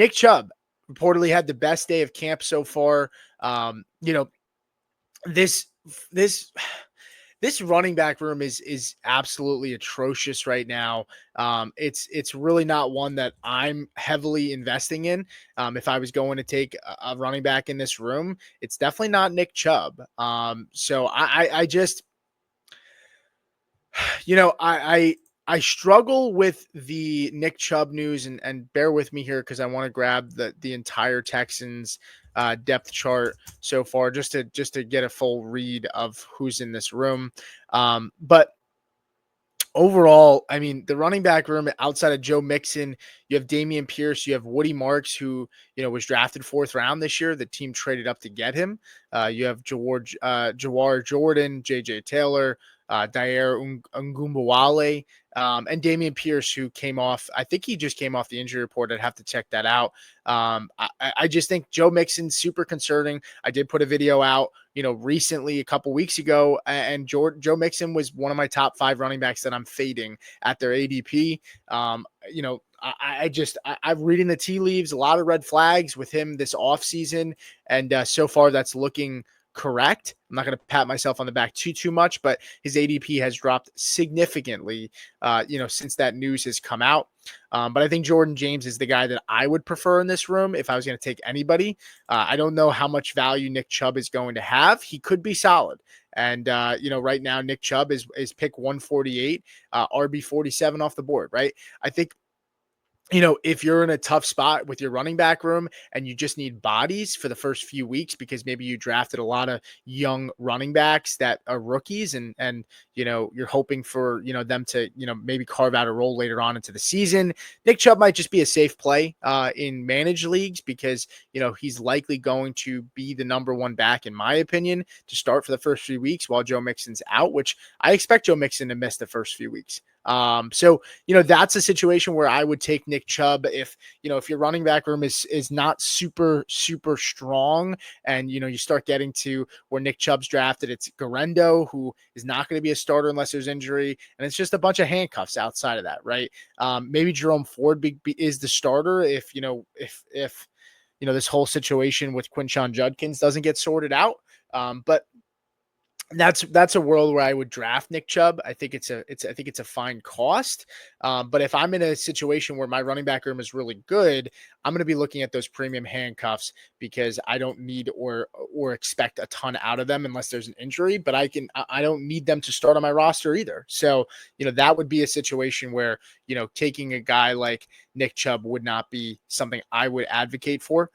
Nick Chubb reportedly had the best day of camp so far. You know, this this this running back room is absolutely atrocious right now. It's really not one that I'm heavily investing in. If I was going to take a running back in this room, it's definitely not Nick Chubb. So I just, I struggle with the Nick Chubb news, and bear with me here because I want to grab the entire Texans depth chart so far just to get a full read of who's in this room. But overall, I mean, the running back room outside of Joe Mixon, you have Damian Pierce, you have Woody Marks, who was drafted 4th round this year. The team traded up to get him. You have Jawar Jordan, J.J. Taylor, Dyer Ungumbawale, and Damian Pierce, who came off. I think he just came off the injury report. I'd have to check that out. I just think Joe Mixon's super concerning. I did put a video out recently a couple weeks ago, and Joe Mixon was one of my top 5 running backs that I'm fading at their ADP. I'm reading the tea leaves, a lot of red flags with him this offseason, and so far that's looking correct. I'm not going to pat myself on the back too much, but his ADP has dropped significantly, since that news has come out. But I think Jordan James is the guy that I would prefer in this room if I was going to take anybody. I don't know how much value Nick Chubb is going to have. He could be solid. And, right now, Nick Chubb is pick 148, RB 47 off the board, right? I think, if you're in a tough spot with your running back room and you just need bodies for the first few weeks because maybe you drafted a lot of young running backs that are rookies and you're hoping for, them to, maybe carve out a role later on into the season, Nick Chubb might just be a safe play in managed leagues because, he's likely going to be the number 1 back, in my opinion, to start for the first few weeks while Joe Mixon's out, which I expect Joe Mixon to miss the first few weeks. So that's a situation where I would take Nick Chubb if your running back room is not super strong, and you start getting to where Nick Chubb's drafted. It's Garendo, who is not going to be a starter unless there's injury, and it's just a bunch of handcuffs outside of that, right? Maybe Jerome Ford is the starter if this whole situation with Quinshon Judkins doesn't get sorted out. But that's a world where I would draft Nick Chubb. I think it's a fine cost. But if I'm in a situation where my running back room is really good, I'm going to be looking at those premium handcuffs because I don't need or expect a ton out of them unless there's an injury, but I don't need them to start on my roster either. So, that would be a situation where, taking a guy like Nick Chubb would not be something I would advocate for.